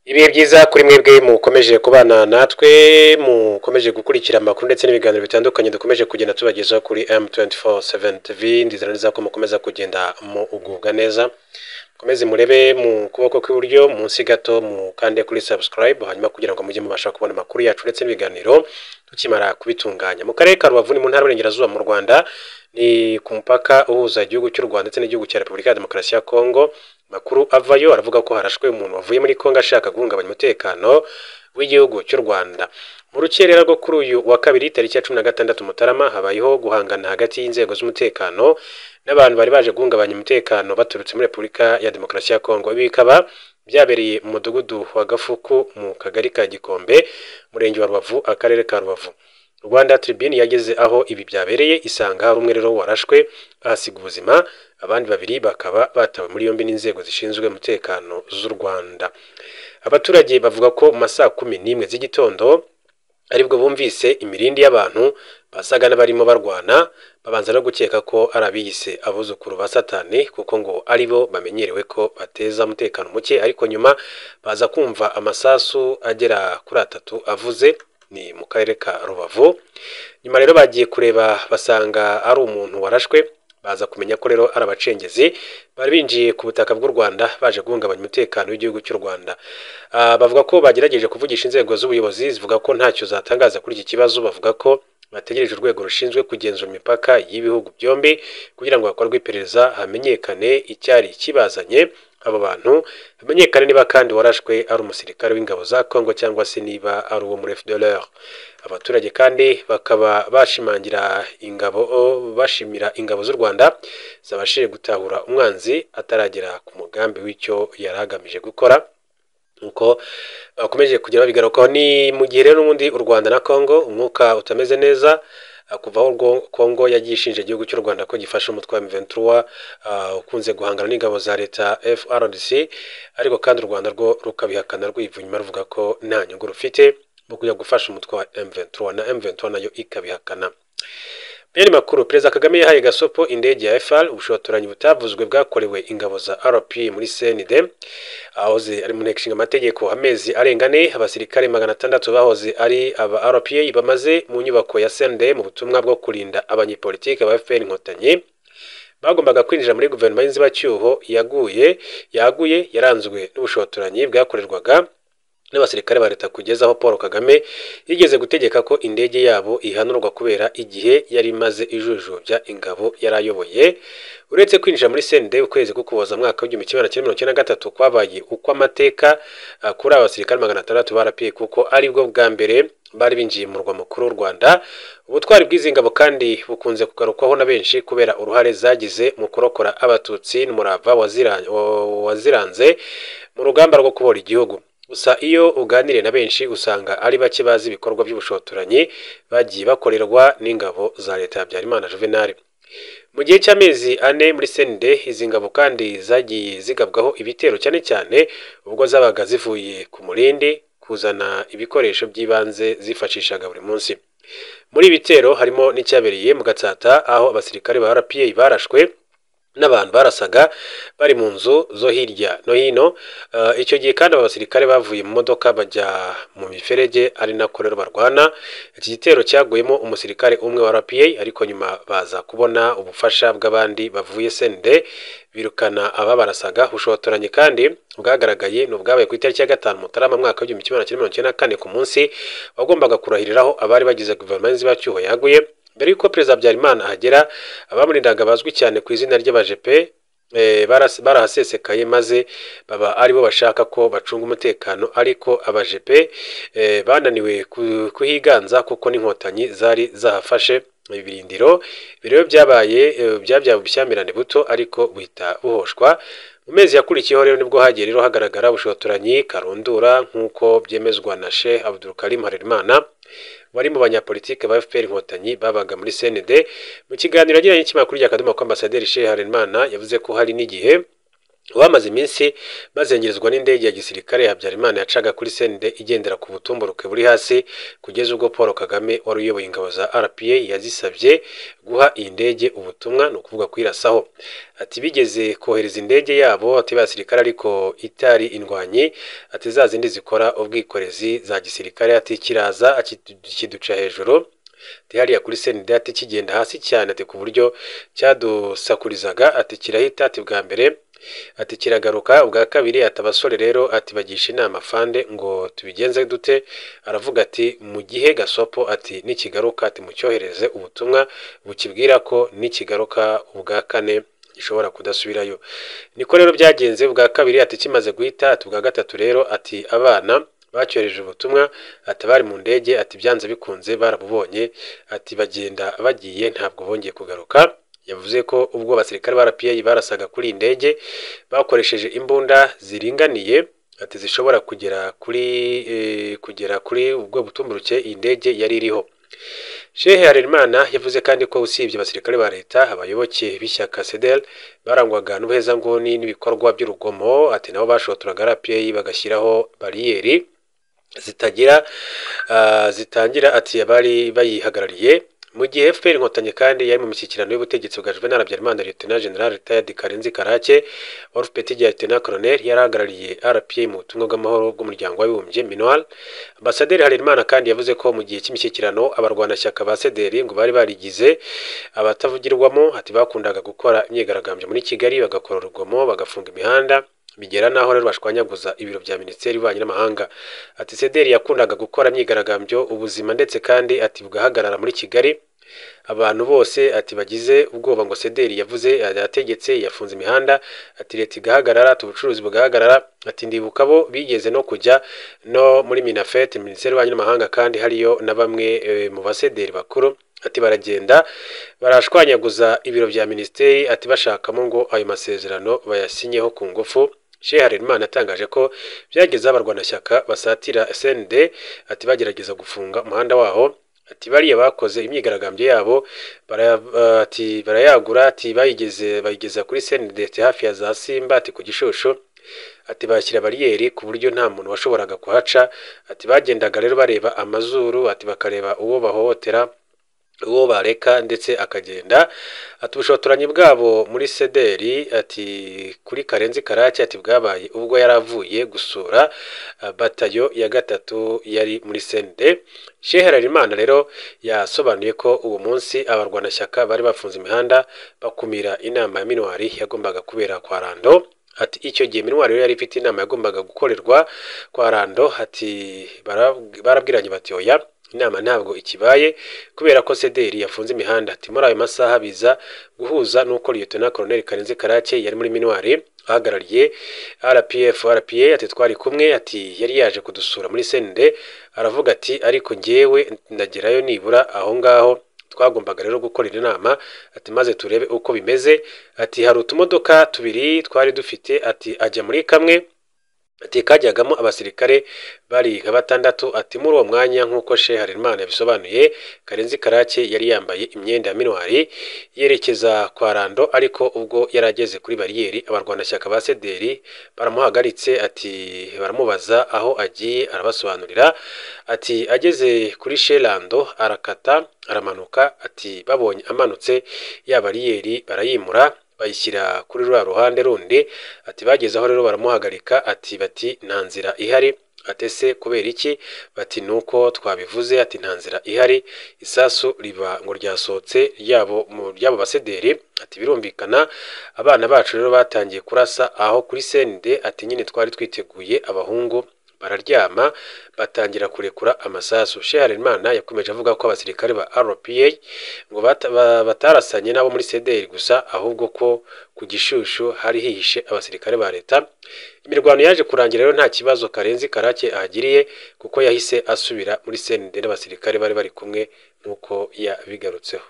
Ibihe byiza kuri mwebwe mukomeje kubana natwe mukomeje gukurikira amakuru ndetse n'ibiganiro bitandukanye dukomeje kugenda tubagezaho kuri M24/7 TV. Ndizera neza ko mukomeza kugenda mu ugubwa neza, mukomeze murebe mu kuboko kw'iburyo munsi gato mukande kuri subscribe, hanyuma kugira ngo mujye mubasha kubona amakuru yacu ndetse n'ibiganiro tukimara kubitunganya. Mu karere ka Rubavu ni mu ntara y'Iburengerazuba mu Rwanda, ni ku mupaka uhuza igihugu cy'u Rwanda ndetse n'igihugu cya Repubulika ya Demokarasi ya Kongo. Makuru avayo aravuga ko harashwe umuntu wavuye muri Kongo ashaka guhungabanya umutekano w'igihugu cy'u Rwanda. Mu rukerera rwo kuri uyu wa kabiri tariki ya 16 Mutarama habayeho guhangana hagati y'inzego z'umutekano n'abantu bari baje guhungabanya umutekano baturutse muri Repubulika ya Demokarasi ya Kongo. Ibi bikaba byabereye mu mudugudu wa Gafuku mu kagari ka Gikombe, murenge wa Rubavu, akarere ka Rubavu. Rwanda Tribune yageze aho ibi byabereye isanga hari umwe rero warashwe ahasiga ubuzima, abandi babiri bakaba batawe muri yombi n'inzego zishinzwe umutekano z'u Rwanda. Abaturage bavuga ko mu masaa 11 z'igitondo aribwo bumvise imirindi y'abantu basaga n'abarimo barwana, babanza no gukeka ko ari abiyise abuzukuru ba Satani kuko ngo aribo bamenyerewe ko bateza umutekano muke, ariko nyuma baza kumva amasasu agera kuri 3 avuze. Ni mu karere ka Rubavu. Nyuma rero bagiye kureba basanga ari umuntu warashwe, baza kumenya ko rero ari abacengezi bari binjiye ku butaka bw'u Rwanda baje guhungabanya umutekano w'igihugu cy'u Rwanda. Bavuga ko bagerageje kuvugisha inzego z'ubuyobozi zivuga ko ntacyo zatangaza kuri iki kibazo. Bavuga ko bategereje urwego rushinzwe kugenzura imipaka y'ibihugu byombi kugira ngo hakorwe iperereza hamenyekane icyari kibazanye abo bantu, hamenyekane niba kandi warashwe ari umusirikare w'ingabo za Kongo cyangwa se niba ari uwo muri FDLR. Abaturage kandi bakaba bashimira ingabo z'u Rwanda zabashije gutahura umwanzi ataragera ku mugambi w'icyo yaragamije gukora. Uko bakomeje kugira babigarukaho ni mu gihe rero n'ubundi u Rwanda na Kongo umwuka utameze neza, kuva aho Kongo yagishinje igihugu cy'u Rwanda ko gifasha umutwe wa M23 ukunze guhangana n'ingabo za leta FARDC, ariko kandi u Rwanda rwo rukabihakana rwivuye inyuma ruvuga ko nta nyungu rufite mu kujya gufasha umutwe wa M23, na M23 nayo ikabihakana. Bene makuru, Perezida Kagame yahaye gasopo indege ya FAL ubushotoranyi butavuzwe bwakorewe ingabo za RP muri CND, ahoze ari mu nteko ishinga amategeko amezi arenga 4. Abasirikare 600 bahoze ari aba RPA bamaze mu nyubako ya CND mu butumwa bwo kurinda abanyepolitike ba FPR Inkotanyi bagombaga kwinjira muri guverinoma y'inzibacyuho yaguye yaranzwe n'ubushotoranyi bwakorerwaga n'abasirikare ba leta kugeza aho Paul Kagame yigeze gutegeka ko indege yabo ihanurwa kubera igihe yari imaze ijujubya ingabo yarayoboye. Uretse kwinjira muri CND ukwezi kukuboza mwaka wa 1993 kwabaye uko amateka kuri abasirikare 600 barapiye kuko ari bwo bwa mbere bari binjiye mu rwa mukuru w'u Rwanda. Ubutwari bw'izi ngabo kandi bukunze kugarukwaho na benshi kubera uruhare zagize mu kurokora abatutsi n'umurava waziranze mu rugamba rwo kubora igihugu. Gusa iyo uganiriye na benshi usanga ari bake bazi ibikorwa by'ubushotoranyi bagiye bakorerwa n'ingabo za leta ya Habyarimana Juvenal. Mu gihe cy'amezi 4 muri CND izi ngabo kandi zagiye zigabwaho ibitero cyane cyane ubwo zabaga zivuye ku murindi kuzana ibikoresho by'ibanze zifashishaga buri munsi. Muri ibitero harimo n'icyabereye mu Gatsata aho abasirikare ba RPA barashwe n'abantu barasaga bari mu nzu zo hirya no hino. Icyo gihe kandi abasirikare bavuye mu modoka bajya mu miferege ari nako rero barwana. Iki gitero cyaguyemo umusirikare umwe wa RPA, ariko nyuma baza kubona ubufasha bw'abandi bavuye CND birukana ababarasaga. Ubushotoranyi kandi bwagaragaye n'ubwabaye ku itariki ya 5 Mutarama mwaka wa 1994 ku munsi wagombaga kurahiriraho abari bagize guverinoma y'inzibacyuho yaguye. Mbere yuko Perezida Habyarimana ahagera, abamurindaga bazwi cyane ku izina ry'abajepe barahasesekaye maze baba aribo bashaka ko bacunga umutekano, ariko abajepe bananiwe kuhiganza kuko n'inkotanyi zari zahafashe ibirindiro. Birebe byabyaye ubushyamirane buto ariko buhita buhoshwa. Mu mezi yakurikiyeho rero nibwo hagiye rero hagaragara ubushotoranyi karundura nk'uko byemezwa na Sheikh Abdul Karim Harerimana wari mu banyapolitike ba FPR Inkotanyi babaga muri CND. Mu kiganiro yagiranye n'ikinyamakuru rya Akadomo ko Ambasaderi Sheikh Harerimana yavuze ko hari n'igihe bamaze iminsi bazengerezwa n'indege ya gisirikare Habyarimana yacaga kuri CND igendera ku butumburuke buri hasi kugeza ubwo Paul Kagame wari uyoboye ingabo za RPA yazisabye guha iyi ndege ubutumwa no kuvuga kwirasaho. Ati bigeze kohereza indege yabo ati basirikare ariko itari indwanyi ati za zindi zikora ubwikorezi za gisirikare ati kiraza kiduca hejuru hariya kuri CND ati kigenda hasi cyane ati ku buryo cyadusakurizaga ati kirahita ati bwa mbere ati kiragaruka ubwa kabiri ati abasore rero ati bagisha inama fande ngo tubigenze dute. Aravuga ati mu gihe Gasopo ati nikigaruka ati mucyohereze ubutumwa bukibwira ko nikigaruka ubwa kane gishobora kudasubirayo. Niko rero byagenze ubwa kabiri ati kimaze guhita ati ubwa gatatu rero ati abana bacyohereje ubutumwa ati bari mu ndege ati byanze bikunze barabubonye ati bagenda bagiye ntabwo bongeye kugaruka. Yavuze ko ubwo abasirikare ba RPA barasaga kuri indege bakoresheje imbunda ziringaniye ati zishobora kugera kuri ubwo butumburuke indege yari iriho. Shehe Harerimana yavuze kandi ko usibye abasirikare ba leta abayoboke b'ishyaka CDL barangwaga n'ubuhezanguni n'ibikorwa by'urugomo ati nabo bashotoraga RPA bagashyiraho bariyeri zitangira ati abari bayihagarariye. Mu gihe FPR Inkotanyi kandi yari mu mishyikirano y'ubutegetsi bwa Juvenal Habyarimana Lieutenant General Retired Karenzi Karake Wolf Petit Lieutenant Colonel yarahagarariye RPA mu butumwa bw'amahoro bw'umuryango w'abibumbye MINUAL. Ambasaderi Harerimana kandi yavuze ko mu gihe cy'imishyikirano abarwanashyaka ba CDR ngo bari barigize abatavugirwamo ati bakundaga gukora imyigaragambyo muri Kigali bagakora urugomo bagafunga imihanda bigera naho rero bashwanyaguza ibiro bya Minisiteri y'Ububanyi n'Amahanga. Ati CDR yakundaga gukora imyigaragambyo ubuzima ndetse kandi ati bugahagarara muri Kigali. Abantu bose ati bagize ubwoba ngo CDR yavuze yategetse yafunze imihanda ati leta igahagarara tubucuruzi bugahagarara ati ndibuka bo bigeze no kujya no muri Minafet Minisiteri y'Ububanyi n'Amahanga kandi hariyo na bamwe mu ba CDR bakuru ati baragenda barashwanyaguza ibiro bya Minisiteri ati bashakamo ngo ayo masezerano bayasinyeho ku ngufu. Shehe Harerimana atangaje ko byageze abarwanashyaka basatira CND ati bagerageza gufunga umuhanda waho ati bariya bakoze imyigaragambyo yabo barayagura ati bayigeza kuri CND hafi ya za Simba ati ku Gishushu ati bashyira bariyeri ku buryo nta muntu washoboraga kuhaca ati bagendaga rero bareba amazuru ati bakareba uwo bahohotera uwo bareka ndetse akagenda. Ati ubushotoranyi bwabo muri CDR ati kuri Karenzi Karake ati bwabaye ubwo yaravuye gusura batayo ya gatatu yari muri CND. Shehe Harerimana rero yasobanuye ko uwo munsi abarwanashyaka bari bafunze imihanda bakumira inama ya MINUAL yagombaga kubera kwa Rando. Ati icyo gihe MINUAL rero yari ifite inama yagombaga gukorerwa kwa Rando ati barabwiranye bati oya inama ntabwo ikibaye kubera ko CDR yafunze imihanda ati muri ayo masaha biza guhuza nuko Lieutenant Colonel Karenzi Karake yari muri MINUAL ahagarariye RPA ati twari kumwe ati yari yaje kudusura muri CND aravuga ati ariko njyewe ndagerayo nibura aho ngaho twagombaga rero gukorera inama ati maze turebe uko bimeze ati hari utumodoka tubiri twari dufite ati ajya muri kamwe ati kajyagamo abasirikare bari nka batandatu ati muri uwo mwanya nk'uko Shehe Harerimana yabisobanuye Karenzi Karake yari yambaye imyenda ya MINUAL yerekeza kwa Rando ariko ubwo yarageze kuri bariyeri abarwanashyaka ba CDR baramuhagaritse ati baramubaza aho agiye arabasobanurira ati ageze kuri Rando arakata aramanuka ati babonye amanutse ya bariyeri barayimura bayishyira kuri rwa ruhande rundi ati bageze aho rero baramuhagarika ati bati nta nzira ihari atese kubera iki bati nuko twabivuze ati nta nzira ihari isasu riba ngo ryasohotse ryabo basederi ati birumvikana abana bacu rero batangiye kurasa aho kuri CND ati nyine twari twiteguye abahungu bararyama batangira kurekura amasasu. Shehe Harerimana yakomeje avuga ko abasirikare ba RPA ngo batarasanye nabo muri CDR gusa ahubwo ko ku Gishushu hari hihishe abasirikare ba leta. Imirwano yaje kurangira rero nta kibazo Karenzi Karake ahagiriye kuko yahise asubira muri CND n'abasirikare bari kumwe nkuko yabigarutseho.